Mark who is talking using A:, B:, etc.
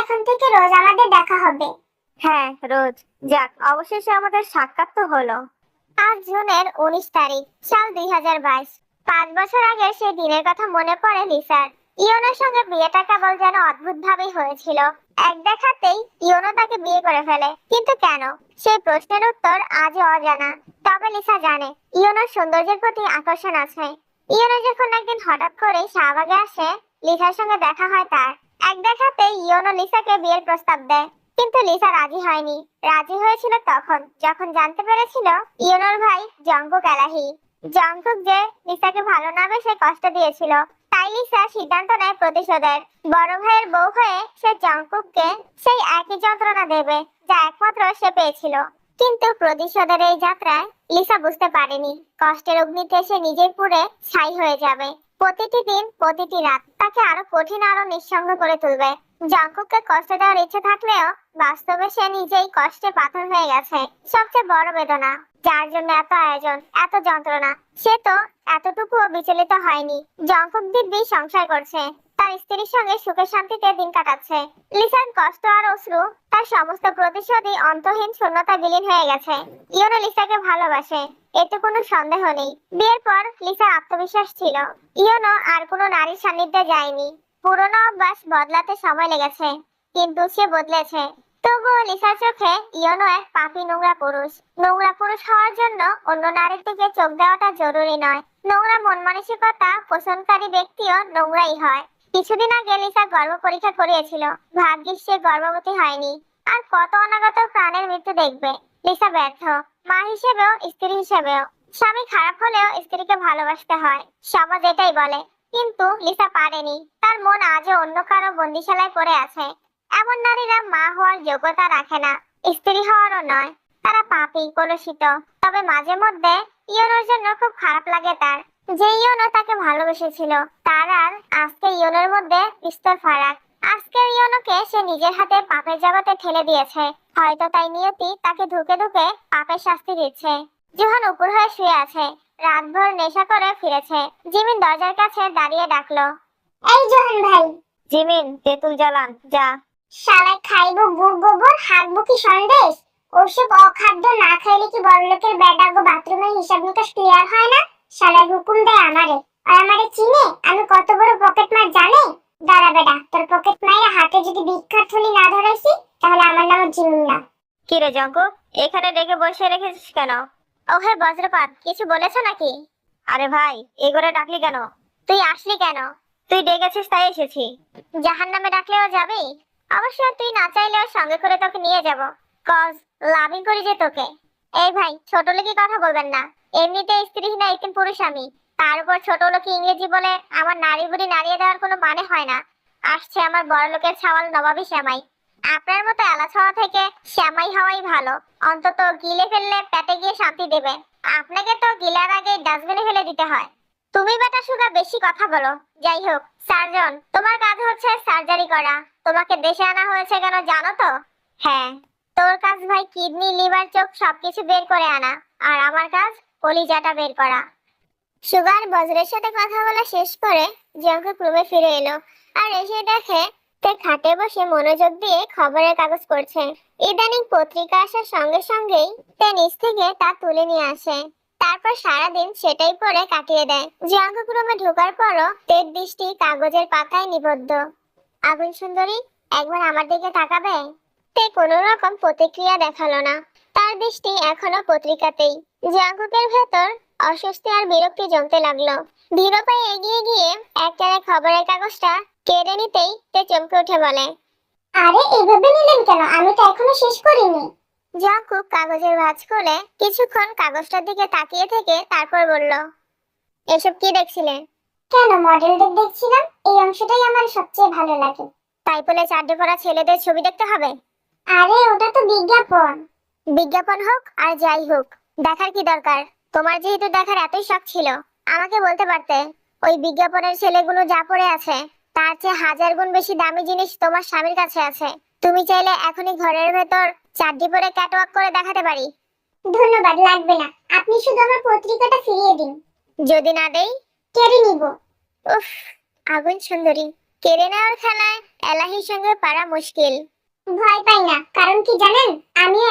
A: এখন থেকে রোজ আমাদের দেখা হবে।
B: হ্যাঁ রোজ। যাক, অবশেষে আমাদের সাক্ষাৎ তো হলো।
A: আজ জুনের 19 তারিখ, সাল 2022। 5 বছর আগের সেই দিনের কথা মনে পড়ে লিসার। ইয়োনোর সঙ্গে বিয়েটা কেবল যেন অদ্ভুত ভাবেই হয়েছিল। এক দেখাতেই ইয়োনো তাকে বিয়ে করে ফেলে, কিন্তু কেন? সেই প্রশ্নের উত্তর আজও অজানা। তবে লিসা জানে ইয়োনোর সৌন্দর্যের প্রতি আকর্ষণ আছে। ইয়োনো যখন একদিন হঠাৎ করে শাহবাগে আসে, লিসার সঙ্গে দেখা হয় তার। এক দেখাতেই ইয়োনো লিসাকে বিয়ের প্রস্তাব দেয়, কিন্তু লিসা রাজি হয়নি। রাজি হয়েছিল তখন যখন জানতে পেরেছিল ইয়োনোর ভাই জঙ্কুক এলাহি। জঙ্কুক যে লিসাকে ভালো না বেসে কষ্ট দিয়েছিল, তাই লিসা সিদ্ধান্ত নেয় প্রতিশোধের। বড় ভাইয়ের বউ হয়ে সে জঙ্কুককে সেই একই যন্ত্রণা দেবে যা একমাত্র সে পেয়েছিল। কিন্তু প্রতিশোধের এই যাত্রায় লিসা বুঝতে পারেনি কষ্টের অগ্নিতে সে নিজের পুড়ে ছাই হয়ে যাবে। প্রতিটি দিন, প্রতিটি রাত তাকে আরো কঠিন, আরো নিঃসঙ্গ করে তুলবে। জঙ্কুককে কষ্ট দেওয়ার ইচ্ছে থাকলেও বাস্তবে সে নিজেই কষ্টে পাথর হয়ে গেছে। সবচেয়ে বড় বেদনা, যার জন্য এত আয়োজন, এত যন্ত্রণা, সে তো এতটুকুও বিচলিত হয়নি। জঙ্কুক দিব্যি সংসার করছে, তার স্ত্রীর সঙ্গে সুখে শান্তিতে দিন কাটাচ্ছে। লিসার কষ্ট আর অশ্রু, তার সমস্ত প্রতিশোধই অন্তহীন শূন্যতা বিলীন হয়ে গেছে। ইয়োনো লিসাকে ভালোবাসে, এতে কোনো সন্দেহ নেই। বিয়ের পর লিসার আত্মবিশ্বাস ছিল। ইয়োনো আর কোনো নারীর সান্নিধ্যে যায়নি। পুরনো অভ্যাস বদলাতে সময় লেগেছে, কিন্তু সে বদলেছে। তবুও লিসার চোখে ইয়োনো এক পাপী নোংরা পুরুষ। নোংরা পুরুষ হওয়ার জন্য অন্য নারীর দিকে চোখ দেওয়াটা জরুরি নয়। নোংরা মন মানসিকতা পোষণকারী ব্যক্তিও নোংরাই হয়। কিছুদিন আগে লিসা গর্ভ পরীক্ষা করিয়েছিল, ভাগ্যিস সে গর্ভবতী হয়নি। আর কত অনাগত প্রাণের মৃত্যু দেখবে। লিসা ব্যর্থ, মা হিসেবেও স্ত্রী হিসেবেও। স্বামী খারাপ হলেও স্ত্রীকে ভালোবাসতে হয়, সমাজ এটাই বলে। কিন্তু লিসা পারেনি, তার মন আজও অন্য কারো বন্দিশালায় পড়ে আছে। এমন নারীরা মা হওয়ার যোগ্যতা রাখে না, স্ত্রী হওয়ারও নয়। তারা পাপী, কলুষিত। তবে মাঝে মধ্যে ইয়োনোর জন্য খুব খারাপ লাগে তার, যে ইয়োনো তাকে ভালোবেসেছিল। তার আর আজকে ইয়োনোর মধ্যে বিস্তর ফারাক। আজকের ইয়োনোকে সে নিজের হাতে পাপের জগতে ঠেলে দিয়েছে। হয়তো তাই নিয়তি তাকে ধুকে ধুকে পাপের শাস্তি দিচ্ছে। জোহান উপর হয়ে শুয়ে আছে, রাতভর নেশা করে ফিরেছে। জিমিন দরজার কাছে দাঁড়িয়ে ডাকলো,
C: এই জোহান ভাই।
B: জিমিন, তেঁতুল জ্বালান, যা।
C: শালা খাইবো গু গোবর, হাঁকবো কি সন্দেশ? ওসব অখাদ্য না খাইলে কি বড়লোকের বেডাগো বাথরুমের হিসাব নিকাশ ক্লিয়ার হয় না? শালা হুকুম দেয় আমারে, আর আমারে চিনে আমি কত বড় পকেট মার জানে? দাঁড়া বেডা, তোর পকেট মাইরা হাতে যদি ভিক্ষার থলি না ধরাইছি তাহলে আমার নাম জিমিন না।
B: কি রে জঙ্কুক, এখানে ডেকে বসে রেখেছিস কেন?
A: ওহে বজ্রপাত, কিছু বলেছো নাকি?
B: আরে ভাই, এই করে ডাকলি কেন?
A: তুই আসলি কেন?
B: তুই ডেকেছিস তাই এসেছি।
A: জাহান্নামে ডাকলেও যাবি? অবশ্য তুই না চাইলেও সঙ্গে করে তোকে নিয়ে যাব, কজ লাভিং করি যে তোকে। এই ভাই, ছোট লোকি কথা বলবেন না। এমনিতে স্ত্রীহীন একজন পুরুষ আমি, তার উপর ছোট লোকি ইংরেজি বলে আমার নারী বুড়ি নাড়িয়ে দেওয়ার কোনো মানে হয় না। আসছে আমার বড় লোকের ছাওয়াল নবাবী শ্যামাই। আপনার মতো এলা ছাওয়া থেকে শ্যামাই হওয়াই ভালো, অন্তত গিলে ফেললে পেটে গিয়ে শান্তি দেবে। আপনাকে তো গিলার আগে ডাস্টবিনে ফেলে দিতে হয়। তুমি বেটা সুগা বেশি কথা বলো। যাই হোক, সার্জন, তোমার কাজ হচ্ছে সার্জারি করা। তোমাকে দেশে আনা হয়েছে কেন জানো তো?
B: হ্যাঁ।
A: তোর কাজ ভাই কিডনি, লিভার, চোখ সবকিছু বের করে আনা, আর আমার কাজ কলিজাটা বের করা। সুগার বজ্রের সাথে কথা বলা শেষ করে জঙ্কুক রুমে ফিরে এলো, আর এসে দেখে তে খাটে বসে মনোযোগ দিয়ে খবরের কাগজ পড়ছে। ইদানিং পত্রিকা আসার সঙ্গে সঙ্গেই তে নিচ থেকে তা তুলে নিয়ে আসে, তারপর সারাদিন সেটাই পড়ে কাটিয়ে দেয়। জঙ্কুক রুমে ঢোকার পরও তের দৃষ্টি কাগজের পাতায় নিবদ্ধ। আগুন সুন্দরী, একবার আমার দিকে তাকাবে? তে কোনো রকম প্রতিক্রিয়া দেখালো না, তার দৃষ্টি এখনো পত্রিকাতেই। জঙ্কুকের ভেতর অস্বস্তি আর বিরক্তি জমতে লাগলো। ধীর পায়ে এগিয়ে গিয়ে একটানে খবরের কাগজটা কেড়ে নিতেই তে চমকে উঠে বলে,
C: আরে এভাবে নিলেন কেন? আমি তো এখনো শেষ করিনি।
A: জঙ্কুক কাগজের ভাঁজ খুলে কিছুক্ষণ কাগজটার দিকে তাকিয়ে থেকে তারপর বলল, এসব কি দেখছিলে?
C: কেন, মডেলদের দেখছিলাম। এই অংশটাই আমার সবচেয়ে ভালো লাগে।
A: তাই বলে চারটে পড়া ছেলেদের ছবি দেখতে হবে?
C: আরে ওটা তো বিজ্ঞাপন।
A: বিজ্ঞাপন হোক আর যাই হোক, দেখার কি দরকার? তোমার যেহেতু দেখার এতই শখ ছিল, আমাকে বলতে পারতে। ওই বিজ্ঞাপনের ছেলেগুলো যা পড়ে আছে তার চেয়ে 1000 গুণ বেশি দামি জিনিস তোমার স্বামীর কাছে আছে। তুমি চাইলে এখনই ঘরের ভেতর চারটি পরে ক্যাটওয়াক করে দেখাতে পারি।
C: ধন্যবাদ, লাগবে না। আপনি শুধু আমার পত্রিকাটা ফিরিয়ে দিন।
A: যদি না দেই?
C: কেড়ে নিব।
A: উফ, আগুন সুন্দরী, কেড়ে নেওয়ার খেলায় এলাহির সঙ্গে পারা মুশকিল।
C: ভয় পাই না, কারণ কি জানেন, আমিও